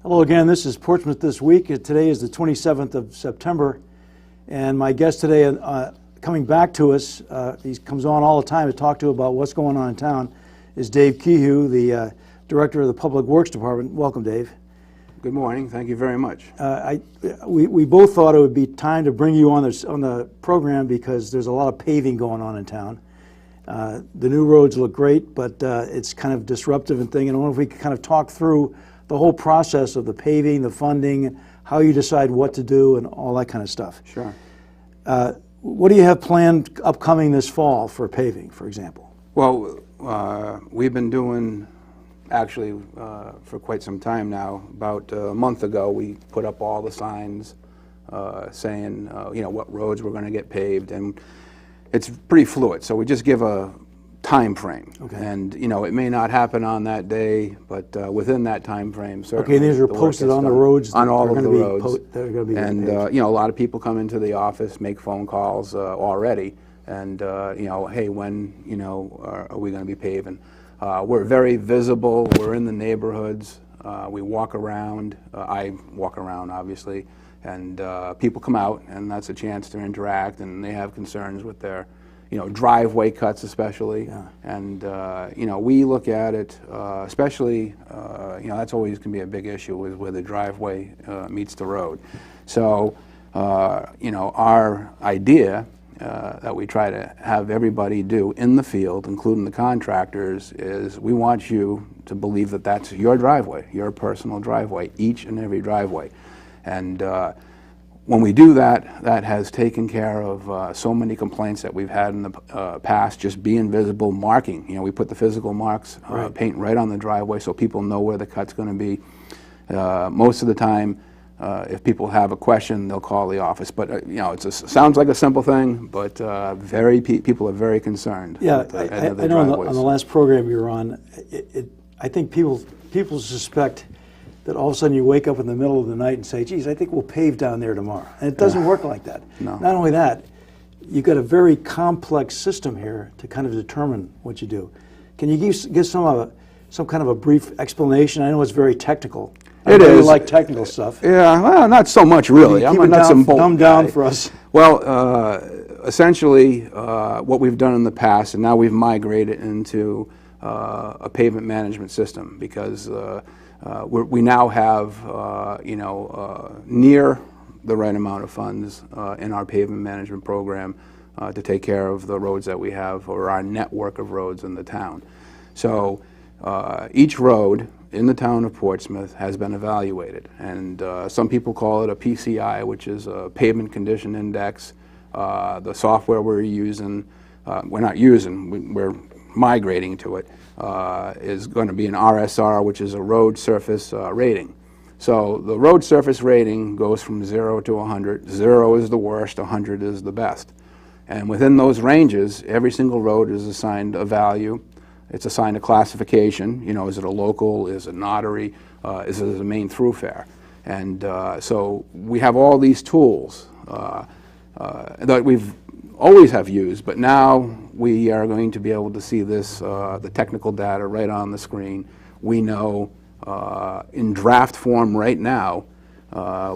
Hello again, this is Portsmouth This Week. Today is the 27th of September, and my guest today, coming back to us, he comes on all the time to talk to about what's going on in town, is Dave Kehew, the Director of the Public Works Department. Welcome, Dave. Good morning. Thank you very much. We both thought it would be time to bring you on the program because there's a lot of paving going on in town. The new roads look great, but it's kind of disruptive and thing, and I wonder if we could kind of talk through the whole process of the paving, the funding, how you decide what to do, and all that kind of stuff. Sure. What do you have planned upcoming this fall for paving, for example? Well, we've been doing, actually, for quite some time now. About a month ago, we put up all the signs saying, what roads we're going to get paved, and it's pretty fluid. So we just give a time frame, okay. And it may not happen on that day, but within that time frame, certainly. Okay, these are posted on the roads, on all of the roads, they're going to be and a lot of people come into the office, make phone calls already, and hey, when are we going to be paving? We're very visible. We're in the neighborhoods. We walk around. I walk around, obviously, and people come out, and that's a chance to interact, and they have concerns with their driveway cuts especially, yeah. And we look at it, especially, that's always can be a big issue is where the driveway meets the road. So, our idea that we try to have everybody do in the field, including the contractors, is we want you to believe that that's your driveway, your personal driveway, each and every driveway. And when we do that, that has taken care of so many complaints that we've had in the past, just being visible, marking. We put the physical marks, right. Paint right on the driveway so people know where the cut's going to be. Most of the time, if people have a question, they'll call the office. But it sounds like a simple thing, but people are very concerned. Yeah, I know on the last program you were on, I think people suspect that all of a sudden you wake up in the middle of the night and say, geez, I think we'll pave down there tomorrow. And it doesn't work like that. No. Not only that, you've got a very complex system here to kind of determine what you do. Can you give some kind of a brief explanation? I know it's very technical. It is. You like technical stuff. Yeah, well, not so much really. I'm a nuts and bolts dumb down for us. Well, essentially, what we've done in the past, and now we've migrated into a pavement management system because we now have, near the right amount of funds in our pavement management program to take care of the roads that we have, or our network of roads in the town. So each road in the town of Portsmouth has been evaluated, and some people call it a PCI, which is a Pavement Condition Index. The software we're using, we're migrating to it, is going to be an RSR, which is a road surface rating. So the road surface rating goes from 0 to 100. 0 is the worst, 100 is the best. And within those ranges, every single road is assigned a value. It's assigned a classification. Is it a local? Is it an artery? Is it a main thoroughfare? And so we have all these tools that we've always have used, but now we are going to be able to see this, the technical data right on the screen. We know in draft form right now,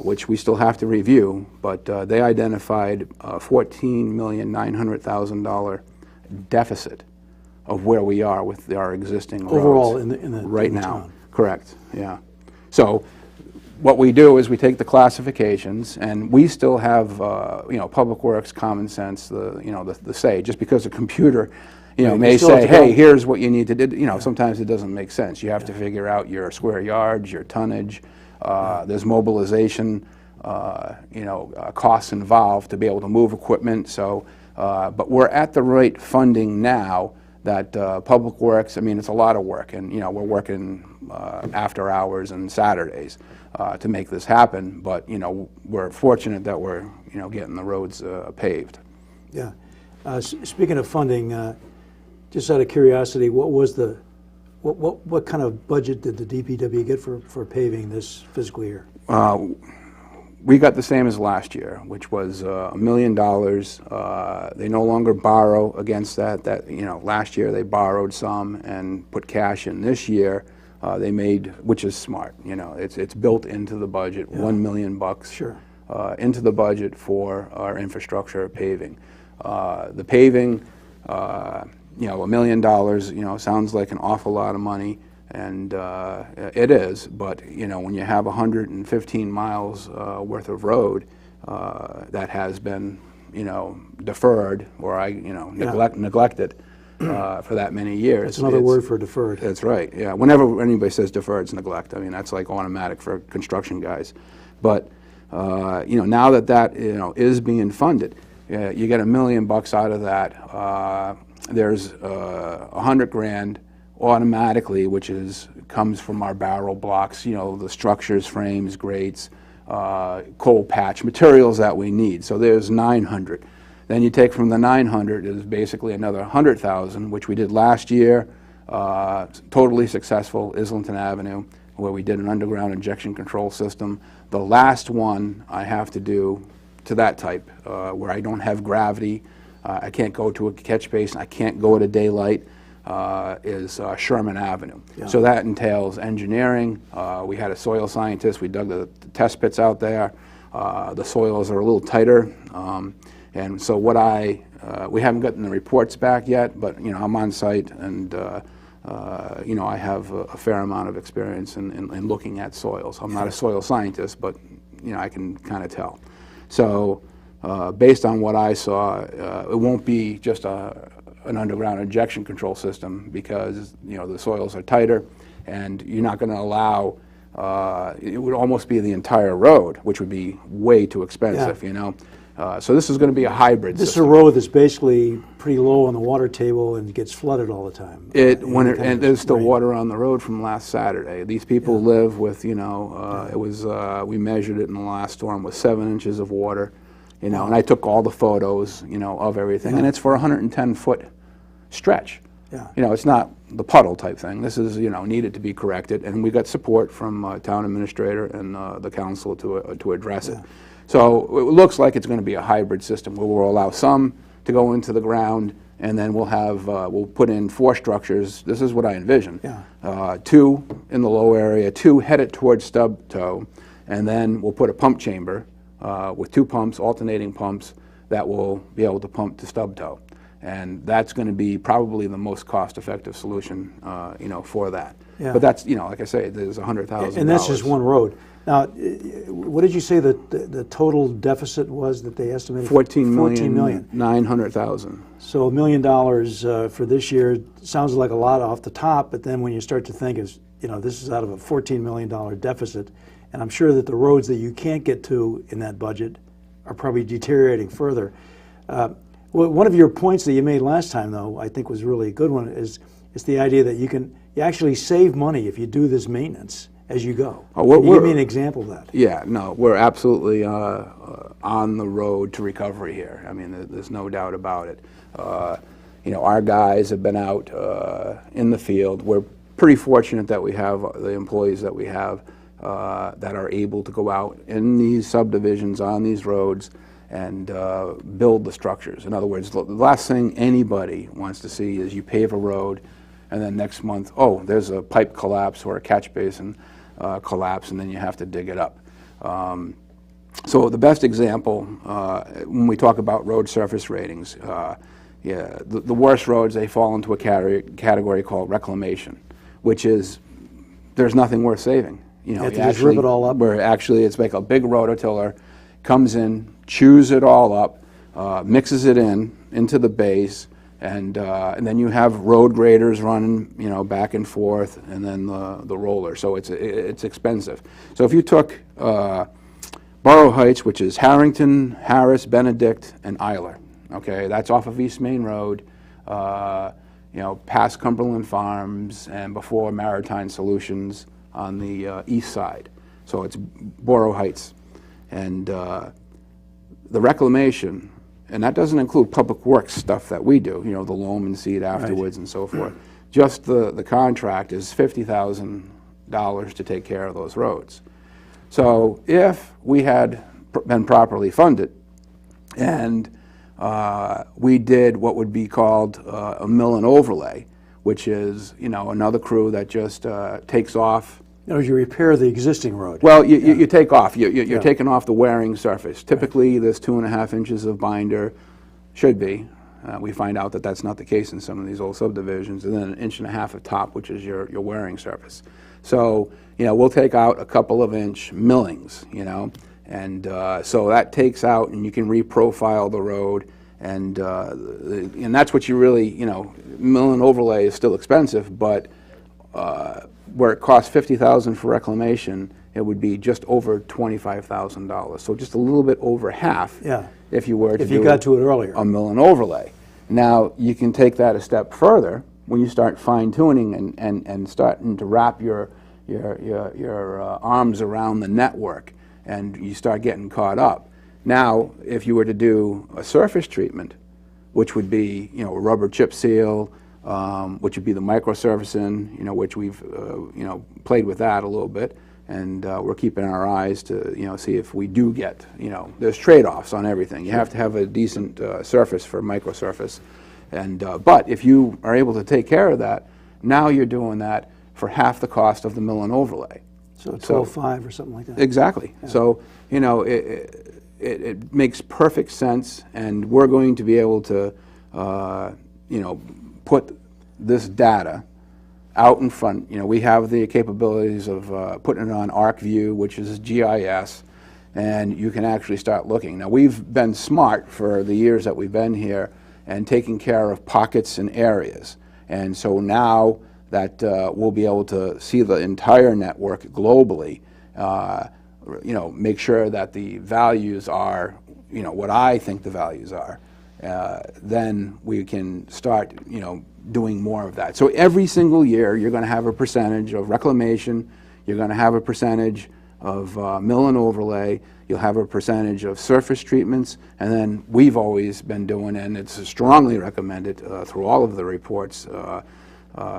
which we still have to review, but they identified a $14,900,000 deficit of where we are with our existing overall roads in the right in the now. town. Correct. Yeah. So what we do is we take the classifications, and we still have Public Works common sense, the say. Just because a computer may say, hey, here's what you need to do. Sometimes it doesn't make sense. You have to figure out your square yards, your tonnage. There's mobilization, costs involved to be able to move equipment. So, but we're at the right funding now that Public Works, it's a lot of work, and we're working after hours and Saturdays to make this happen, but we're fortunate that we're getting the roads paved. Yeah. Speaking of funding, just out of curiosity, what kind of budget did the DPW get for paving this fiscal year? We got the same as last year, which was $1 million. They no longer borrow against that. Last year they borrowed some and put cash in. This year, they made, which is smart. You know, it's built into the budget, $1 million Sure. Into the budget for our infrastructure paving. The paving, you know, $1 million, you know, sounds like an awful lot of money, and it is. But you know, when you have 115 miles worth of road that has been, you know, deferred, or neglected for that many years. That's another word for deferred. That's right, yeah. Whenever anybody says deferred, it's neglect. I mean, that's like automatic for construction guys. But, you know, now that, you know, is being funded, you get $1 million out of that. There's $100 grand automatically, which comes from our barrel blocks, you know, the structures, frames, grates, coal patch, materials that we need. So there's 900. Then you take from the 900 is basically another 100,000, which we did last year, totally successful, Islington Avenue, where we did an underground injection control system. The last one I have to do to that type, where I don't have gravity, I can't go to a catch basin, I can't go to daylight, is Sherman Avenue. Yeah. So that entails engineering. We had a soil scientist, we dug the test pits out there. The soils are a little tighter. And so what we haven't gotten the reports back yet, but you know, I'm on site, and you know, I have a fair amount of experience in looking at soils. I'm not a soil scientist, but you know, I can kind of tell. So based on what I saw, it won't be just an underground injection control system, because you know, the soils are tighter, and you're not going to allow. It would almost be the entire road, which would be way too expensive, you know. So this is going to be a hybrid system. This is a road that's basically pretty low on the water table and gets flooded all the time. And there's still water on the road from last Saturday. These people live with, you know, it was, we measured it in the last storm with 7 inches of water, you know, and I took all the photos, you know, of everything, and it's for a 110-foot stretch. Yeah. You know, it's not the puddle type thing. This is, you know, needed to be corrected, and we got support from town administrator and the council to address it. So it looks like it's going to be a hybrid system, where we'll allow some to go into the ground, and then we'll have we'll put in 4 structures. This is what I envision. Yeah. 2 in the low area, 2 headed towards stub toe, and then we'll put a pump chamber with 2 pumps, alternating pumps, that will be able to pump to stub toe. And that's going to be probably the most cost-effective solution, you know, for that. Yeah. But that's, you know, like I say, there's $100,000. And that's just one road. Now, what did you say that the total deficit was that they estimated? $14,900,000. So $1 million for this year sounds like a lot off the top, but then when you start to think, you know, this is out of a $14 million deficit, and I'm sure that the roads that you can't get to in that budget are probably deteriorating further. Well, one of your points that you made last time, though, I think was really a good one, is the idea that you actually save money if you do this maintenance as you go. Can you give me an example of that? Yeah, no, we're absolutely on the road to recovery here. I mean, there's no doubt about it. You know, our guys have been out in the field. We're pretty fortunate that we have the employees that we have that are able to go out in these subdivisions, on these roads, and build the structures. In other words, the last thing anybody wants to see is you pave a road, and then next month, oh, there's a pipe collapse or a catch basin collapse, and then you have to dig it up. So the best example, when we talk about road surface ratings, yeah, the worst roads, they fall into a category called reclamation, which is there's nothing worth saving. You know, you have to just rip it all up. Where actually it's like a big rototiller comes in, chews it all up, mixes it into the base, and then you have road graders running, you know, back and forth, and then the roller. So it's expensive. So if you took Borough Heights, which is Harrington, Harris, Benedict, and Isler, okay, that's off of East Main Road, you know, past Cumberland Farms and before Maritime Solutions on the east side. So it's Borough Heights. And the reclamation, and that doesn't include public works stuff that we do, you know, the loam and seed afterwards and so forth. Just the contract is $50,000 to take care of those roads. So if we had been properly funded and we did what would be called a mill and overlay, which is, you know, another crew that just takes off. In other words, you repair the existing road. Well, you take off. You're taking off the wearing surface. Typically, there's 2.5 inches of binder, should be. We find out that that's not the case in some of these old subdivisions, and then 1.5 inches of top, which is your wearing surface. So, you know, we'll take out a couple of inch millings, you know, and so that takes out, and you can reprofile the road, and that's what you really, you know, mill and overlay is still expensive, but where it costs $50,000 for reclamation, it would be just over $25,000. So just a little bit over half. Yeah. If you were to if you got to it earlier. a mill and overlay. Now you can take that a step further when you start fine tuning and starting to wrap your arms around the network, and you start getting caught up. Now, if you were to do a surface treatment, which would be, you know, a rubber chip seal, which would be the microsurfacing, you know, which we've you know, played with that a little bit, and we're keeping our eyes to, you know, see if we do get, you know, there's trade-offs on everything. You have to have a decent surface for microsurface, and but if you are able to take care of that, now you're doing that for half the cost of the mill and overlay. So 12.5 or something like that. Exactly. Yeah. So, you know, it makes perfect sense, and we're going to be able to, you know, put this data out in front. You know, we have the capabilities of putting it on ArcView, which is GIS, and you can actually start looking. Now, we've been smart for the years that we've been here and taking care of pockets and areas. And so now that we'll be able to see the entire network globally, you know, make sure that the values are, you know, what I think the values are, then we can start, you know, doing more of that. So every single year you're going to have a percentage of reclamation, you're going to have a percentage of mill and overlay, you'll have a percentage of surface treatments, and then we've always been doing, and it's strongly recommended through all of the reports,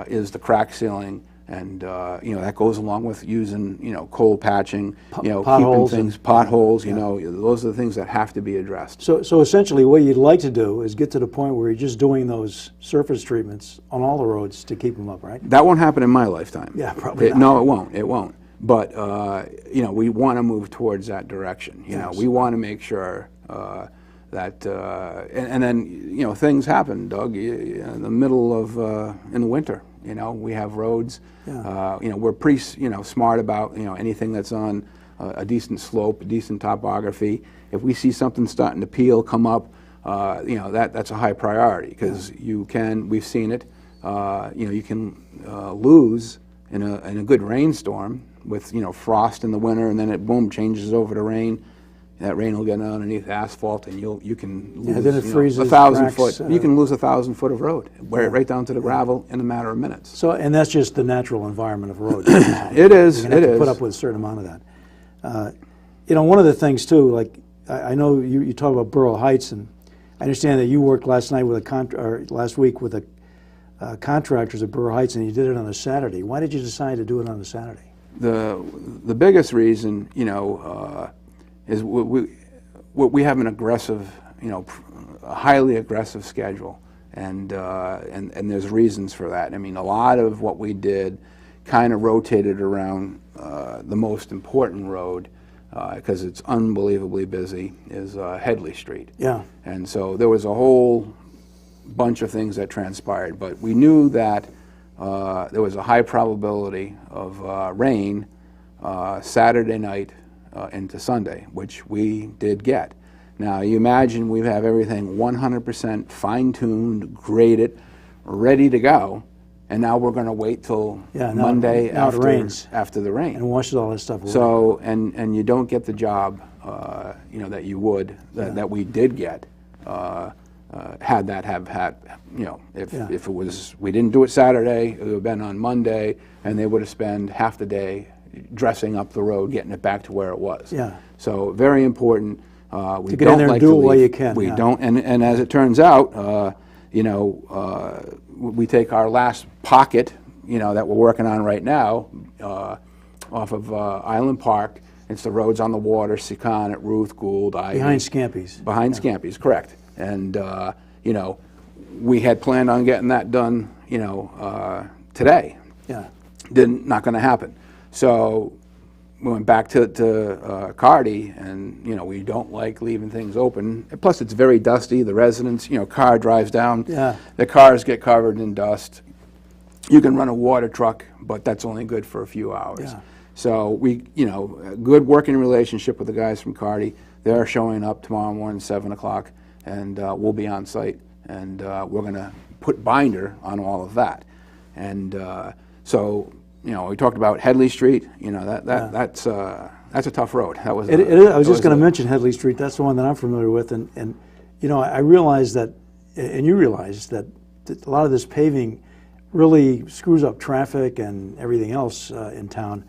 is the crack sealing, and you know, that goes along with using, you know, cold patching, you know, keeping things, potholes, you know, those are the things that have to be addressed. So essentially what you'd like to do is get to the point where you're just doing those surface treatments on all the roads to keep them up, right? That won't happen in my lifetime. Yeah, probably not. No, it won't. It won't. But you know, we want to move towards that direction. You know, we want to make sure that, and then, you know, things happen, Doug. In the middle of in the winter, you know, we have roads. Yeah. You know, we're pretty, you know, smart about, you know, anything that's on a decent slope, a decent topography. If we see something starting to peel, come up, you know, that's a high priority, because you can. We've seen it. You know, you can lose in a good rainstorm with, you know, frost in the winter, and then it boom changes over to rain. That rain will get underneath asphalt, and you can lose, then it freezes, 1,000 foot. You can lose 1,000 foot of road, wear it right down to the gravel in a matter of minutes. So, and that's just the natural environment of roads. It is. You're going to have to put up with a certain amount of that. You know, one of the things too, like I know you talk about Borough Heights, and I understand that you worked last night with last week with the contractors at Borough Heights, and you did it on a Saturday. Why did you decide to do it on a Saturday? The biggest reason, you know, is we have an aggressive, you know, a highly aggressive schedule, and there's reasons for that. I mean, a lot of what we did kind of rotated around the most important road, because it's unbelievably busy, is Headley Street. Yeah. And so there was a whole bunch of things that transpired, but we knew that there was a high probability of rain Saturday night into Sunday, which we did get. Now, you imagine we have everything 100% fine-tuned, graded, ready to go, and now we're going to wait till Monday after the rain. And washes all this stuff away. So, and you don't get the job, you know, that you would, that we did get, had that had, you know, if it was, we didn't do it Saturday, it would have been on Monday, and they would have spent half the day dressing up the road, getting it back to where it was. Yeah. So very important. We to get in there and do it while you can. We don't, and as it turns out, you know, we take our last pocket, you know, that we're working on right now, off of Island Park. It's the roads on the water, Secon, at Ruth, Gould, Ivy. Behind Scampy's. Behind Scampy's, correct. And you know, we had planned on getting that done, today. Yeah. Not going to happen. So we went back to Cardi, and we don't like leaving things open. And plus, it's very dusty. The residents, car drives down, Yeah. the cars get covered in dust. You can run a water truck, but that's only good for a few hours. Yeah. So we, a good working relationship with the guys from Cardi. They're showing up tomorrow morning, 7 o'clock, and we'll be on site, and we're going to put binder on all of that. And so, we talked about Headley Street. That's a tough road. That was. It is. I was just going to mention Headley Street. That's the one that I'm familiar with, and I realize that, and you realize that a lot of this paving really screws up traffic and everything else in town.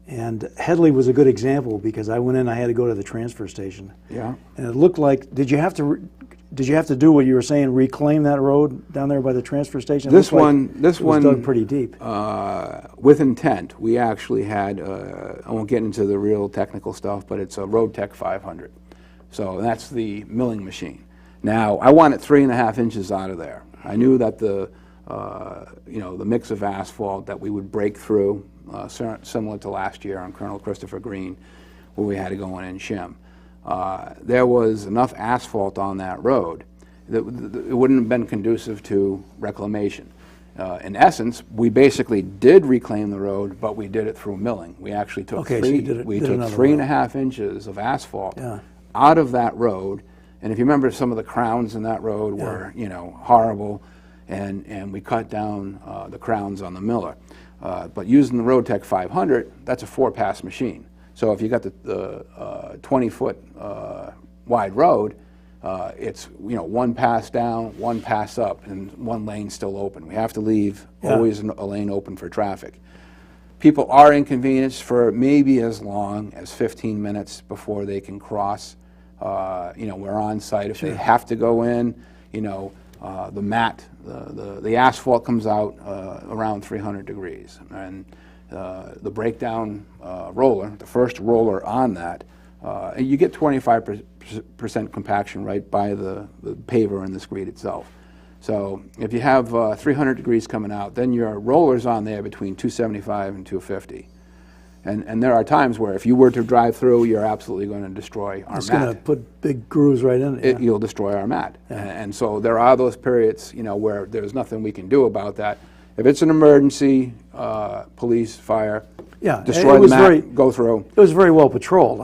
And Headley was a good example because I went in. I had to go to the transfer station. Yeah. And it looked like. Did you have to do what you were saying? Reclaim that road down there by the transfer station? This one was dug pretty deep. With intent. We actually had. I won't get into the real technical stuff, but it's a Road Tech 500. So that's the milling machine. Now I wanted 3.5 inches out of there. I knew that the mix of asphalt that we would break through, similar to last year on Colonel Christopher Green, where we had to go in and shim. There was enough asphalt on that road that it wouldn't have been conducive to reclamation. In essence, we basically did reclaim the road, but we did it through milling. We actually took so you did 3.5 inches of asphalt out of that road. And if you remember, some of the crowns in that road were, horrible, and we cut down the crowns on the miller. But using the Road Tech 500, that's a 4-pass machine. So if you got the 20-foot wide road, it's 1 pass down, 1 pass up, and 1 lane still open. We have to leave always a lane open for traffic. People are inconvenienced for maybe as long as 15 minutes before they can cross. We're on site. If they have to go in, the mat, the asphalt comes out around 300 degrees. And the breakdown roller, the first roller on that, you get 25% compaction right by the paver and the screed itself. So if you have 300 degrees coming out, then your roller's on there between 275 and 250. And there are times where if you were to drive through, you're absolutely going to destroy our mat. It's going to put big grooves right in it. You'll destroy our mat. And so there are those periods, where there's nothing we can do about that. If it's an emergency, police, fire, destroy the mat, go through. It was very well patrolled.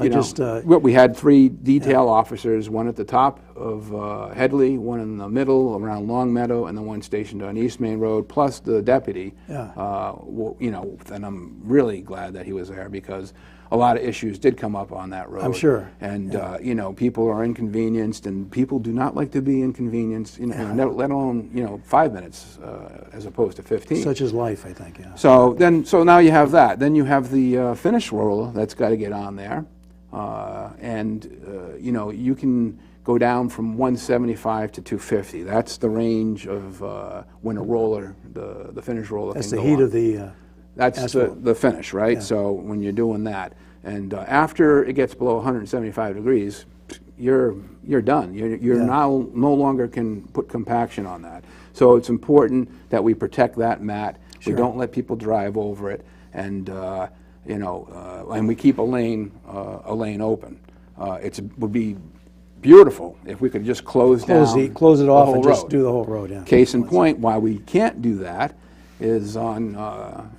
We had 3 detail officers, one at the top of Headley, one in the middle around Long Meadow, and then one stationed on East Main Road, plus the deputy. And I'm really glad that he was there because a lot of issues did come up on that road. I'm sure. And people are inconvenienced, and people do not like to be inconvenienced. Let alone 5 minutes as opposed to 15. Such is life, I think. Yeah. So now you have that. Then you have the finish roller that's got to get on there, you can go down from 175 to 250. That's the range of when a roller, the finish roller. That's can the go heat on. of the. That's the finish, right? Yeah. So when you're doing that, and after it gets below 175 degrees, you're done. You're now no longer can put compaction on that. So it's important that we protect that mat. We don't let people drive over it, and and we keep a lane open. It would be beautiful if we could just close it off and just do the whole road. Yeah. Case in point, why we can't do that is on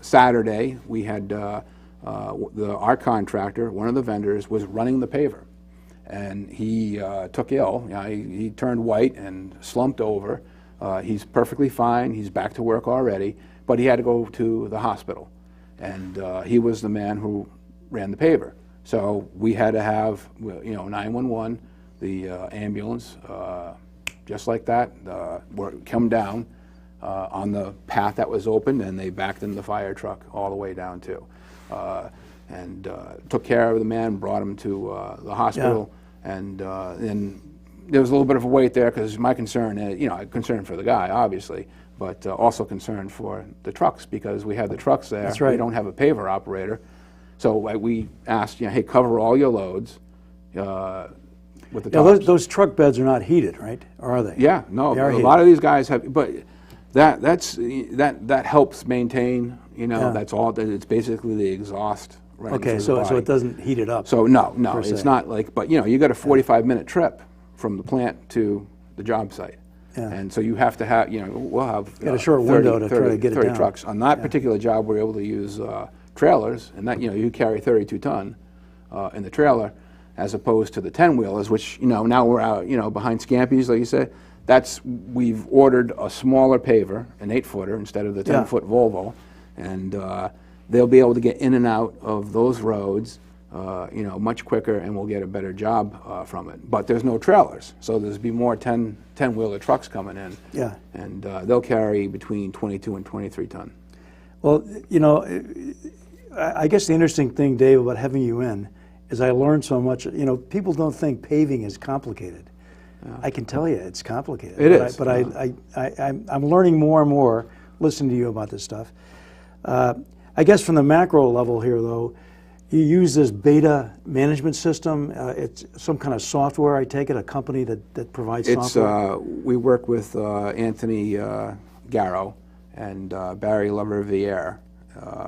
Saturday we had our contractor, one of the vendors, was running the paver, and he took ill. He turned white and slumped over. He's perfectly fine. He's back to work already, but he had to go to the hospital, and he was the man who ran the paver. So we had to have 911, the ambulance, just like that, come down on the path that was open, and they backed in the fire truck all the way down too, and took care of the man, brought him to the hospital, and then there was a little bit of a wait there because my concern is, concern for the guy obviously, but also concerned for the trucks because we had the trucks there. That's right. We don't have a paver operator, so we asked, hey, cover all your loads. With the those truck beds are not heated, right? Or are they? Yeah, no. They are a heated. lot of these guys have, but that helps maintain. Yeah. That's all. It's basically the exhaust. Running Okay, through the so body. it doesn't heat it up. So no, per it's se. not like. But you got a 45-minute trip from the plant to the job site. Yeah. And so you have to have, we'll have Got a short window to try to get it 30 down. trucks. On that particular job, we're able to use trailers, and that, you carry 32 ton in the trailer, as opposed to the 10-wheelers, which, now we're out, behind Scampies, like you said. We've ordered a smaller paver, an 8-footer, instead of the 10-foot Volvo, and they'll be able to get in and out of those roads much quicker, and we'll get a better job from it. But there's no trailers, so there's be more 10-wheeler trucks coming in. Yeah. And they'll carry between 22 and 23 ton. Well, I guess the interesting thing, Dave, about having you in is I learned so much. People don't think paving is complicated. Yeah. I can tell you it's complicated. It is. But I'm learning more and more listening to you about this stuff. I guess from the macro level here, though, you use this beta management system. It's some kind of software, I take it, a company that provides software? We work with Anthony Garrow and Barry Leverviere,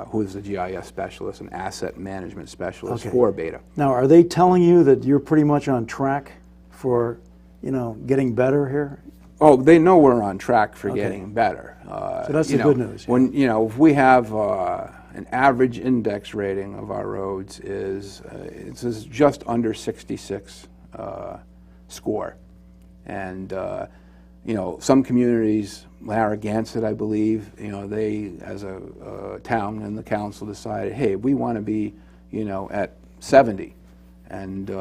who is a GIS specialist, an asset management specialist for beta. Now, are they telling you that you're pretty much on track for, getting better here? Oh, they know we're on track for getting better. So that's the good news. When, if we have an average index rating of our roads is it's just under 66 score, and some communities, Narragansett, I believe, they as a town and the council decided, hey, we want to be, at 70, and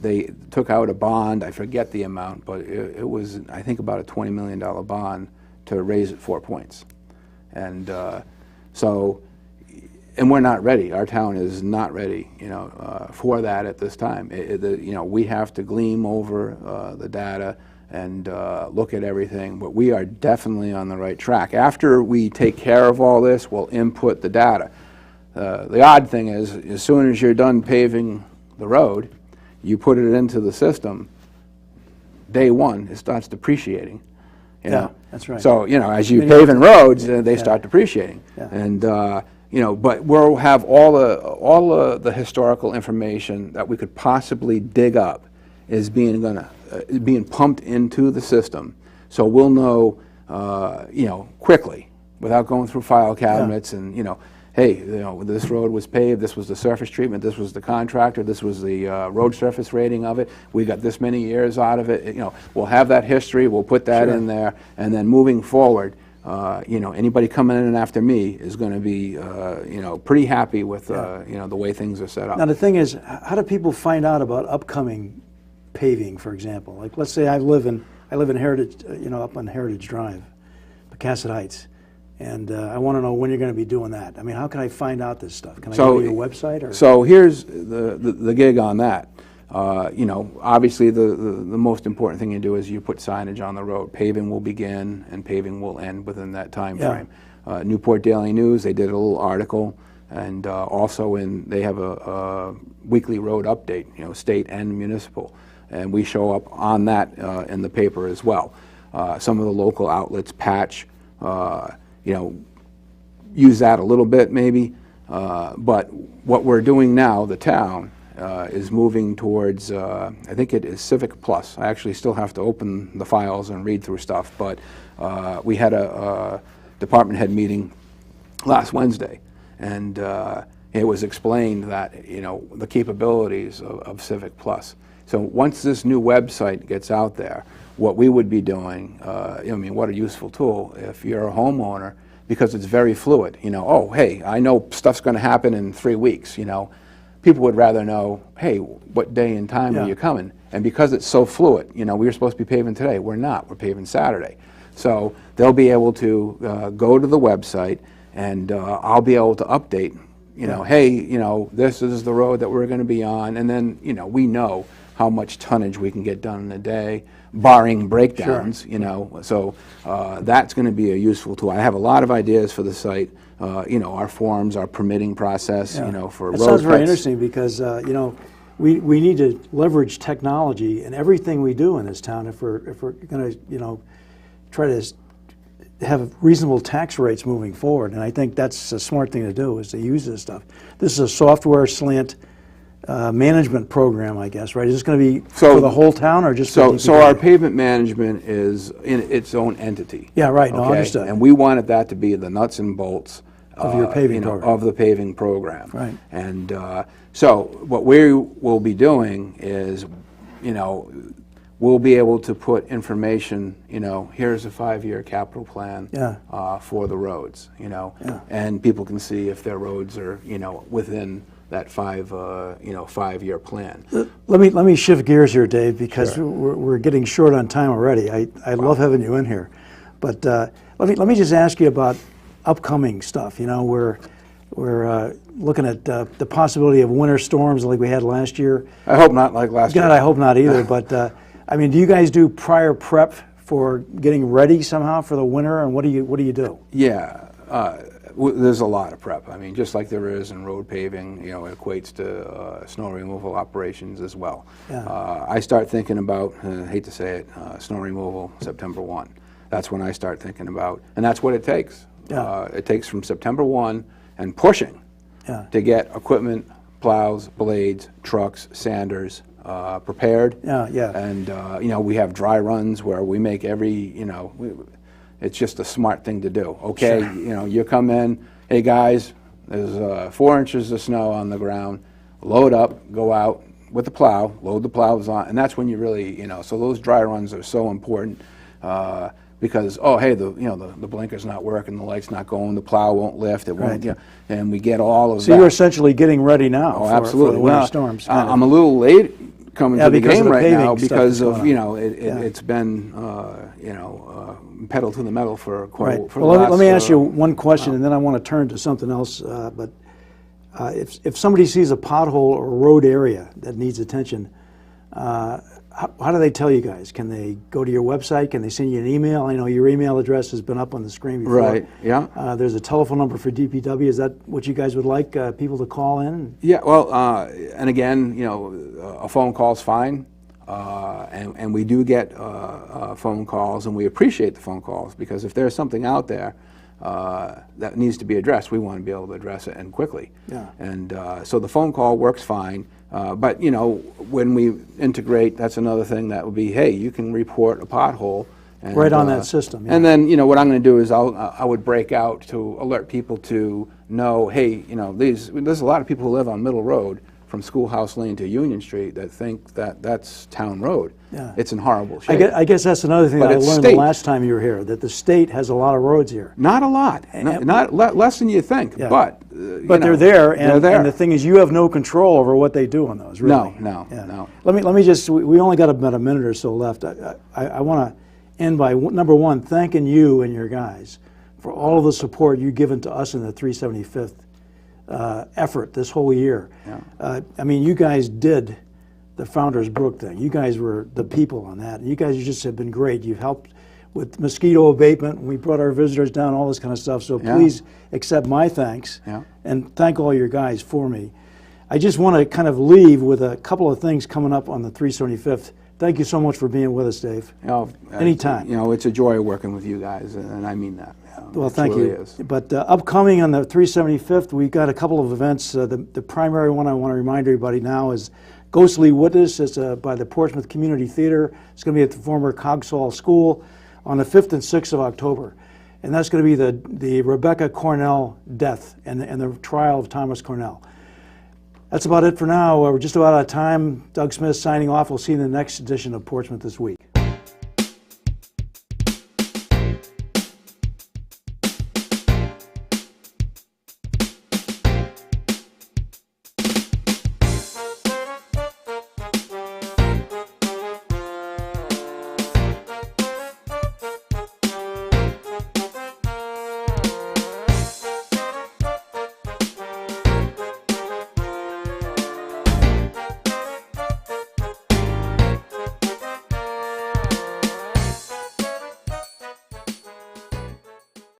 they took out a bond. I forget the amount, but it was, I think, about a $20 million bond to raise it 4 points, and and we're not ready. Our town is not ready, for that at this time. We have to gleam over the data and look at everything, but we are definitely on the right track. After we take care of all this, we'll input the data. The odd thing is, as soon as you're done paving the road, you put it into the system, day one, it starts depreciating. Yeah, that's right. So, as you paving roads, they start depreciating. Yeah. And, but we'll have all the historical information that we could possibly dig up is being pumped into the system. So we'll know, quickly, without going through file cabinets and, hey, this road was paved, this was the surface treatment, this was the contractor, this was the road surface rating of it, we got this many years out of it. We'll have that history, we'll put that in there, and then moving forward, anybody coming in after me is going to be, pretty happy with, the way things are set up. Now the thing is, how do people find out about upcoming paving, for example? Like, let's say I live in Heritage, up on Heritage Drive, Pecasset Heights. And I want to know when you're going to be doing that. I mean, how can I find out this stuff? Can I go to your website? Or? So here's the gig on that. Obviously the most important thing you do is you put signage on the road. Paving will begin and paving will end within that time frame. Newport Daily News, they did a little article, and also they have a weekly road update, state and municipal. And we show up on that in the paper as well. Some of the local outlets, Patch, use that a little bit maybe, but what we're doing now, the town, is moving towards, I think it is Civic Plus. I actually still have to open the files and read through stuff, but we had a department head meeting last Wednesday, and it was explained that, the capabilities of Civic Plus. So once this new website gets out there, what we would be doing, what a useful tool if you're a homeowner, because it's very fluid. Oh, hey, I know stuff's going to happen in 3 weeks. People would rather know, hey, what day and time are you coming? And because it's so fluid, we were supposed to be paving today. We're not. We're paving Saturday. So they'll be able to go to the website, and I'll be able to update. Hey, this is the road that we're going to be on, and then we know how much tonnage we can get done in a day, barring breakdowns, so that's going to be a useful tool. I have a lot of ideas for the site, our forms, our permitting process, for road cuts. That sounds very interesting because, we need to leverage technology in everything we do in this town if we're going to, try to have reasonable tax rates moving forward, and I think that's a smart thing to do, is to use this stuff. This is a software slant management program, I guess, right? Is this going to be for the whole town, or just for So our pavement management is in its own entity. Yeah, right. No, Okay? understood. And we wanted that to be the nuts and bolts Of your paving program. of the paving program. Right. And so what we will be doing is, we'll be able to put information, here's a 5-year capital plan for the roads, and people can see if their roads are, within that 5-year plan. Let me shift gears here, Dave, because we're getting short on time already. I love having you in here, but let me just ask you about upcoming stuff. We're looking at the possibility of winter storms like we had last year. I hope not like last year. God, I hope not either. But I mean, do you guys do prior prep for getting ready somehow for the winter, and what do you do? Yeah. There's a lot of prep. I mean, just like there is in road paving, it equates to snow removal operations as well. Yeah. I start thinking about, I hate to say it, snow removal September 1. That's when I start thinking about, and that's what it takes. Yeah. It takes from September 1 and pushing to get equipment, plows, blades, trucks, sanders prepared. Yeah. And, we have dry runs where we make every, it's just a smart thing to do. Okay, Sure. You come in, hey guys, there's 4 inches of snow on the ground, load up, go out with the plow, load the plows on, and that's when you really, so those dry runs are so important because, oh hey, the blinker's not working, the light's not going, the plow won't lift, it won't, and we get all of that. So you're essentially getting ready now for absolutely. the winter storms. I'm a little late coming to the because of game the right paving now stuff because that's of, going on. it's been, pedal to the metal for quite Right. a for Well, the last, let me ask you one question, and then I want to turn to something else. But if somebody sees a pothole or road area that needs attention, how do they tell you guys? Can they go to your website? Can they send you an email? I know your email address has been up on the screen before. Right, yeah. There's a telephone number for DPW. Is that what you guys would like people to call in? Yeah, well, and again, a phone call's fine. And we do get phone calls, and we appreciate the phone calls, because if there's something out there that needs to be addressed, we want to be able to address it, and quickly. Yeah. And so the phone call works fine. But when we integrate, that's another thing that would be, hey, you can report a pothole. And, right on that system. Yeah. And then what I'm going to do is I would break out to alert people to know, hey, there's a lot of people who live on Middle Road from Schoolhouse Lane to Union Street that think that that's town road. Yeah. It's in horrible shape. I guess that's another thing But that I it's learned state. the last time you were here, that the state has a lot of roads here. Not a lot, not less than you think, Yeah. but But they're there, and the thing is, you have no control over what they do on those, really. No. Let me just, we only got about a minute or so left. I want to end by, number one, thanking you and your guys for all of the support you've given to us in the 375th effort this whole year. Yeah. I mean, you guys did the Founders Brook thing. You guys were the people on that. You guys just have been great. You've helped with mosquito abatement. We brought our visitors down, all this kind of stuff. So please accept my thanks and thank all your guys for me. I just want to kind of leave with a couple of things coming up on the 375th. Thank you so much for being with us, Dave. Anytime. It's a joy working with you guys, and I mean that. Well, thank you. But upcoming on the 375th, we've got a couple of events. The primary one I want to remind everybody now is Ghostly Witness. It's by the Portsmouth Community Theater. It's going to be at the former Cogswell School on the 5th and 6th of October. And that's going to be the Rebecca Cornell death and the trial of Thomas Cornell. That's about it for now. We're just about out of time. Doug Smith signing off. We'll see you in the next edition of Portsmouth This Week.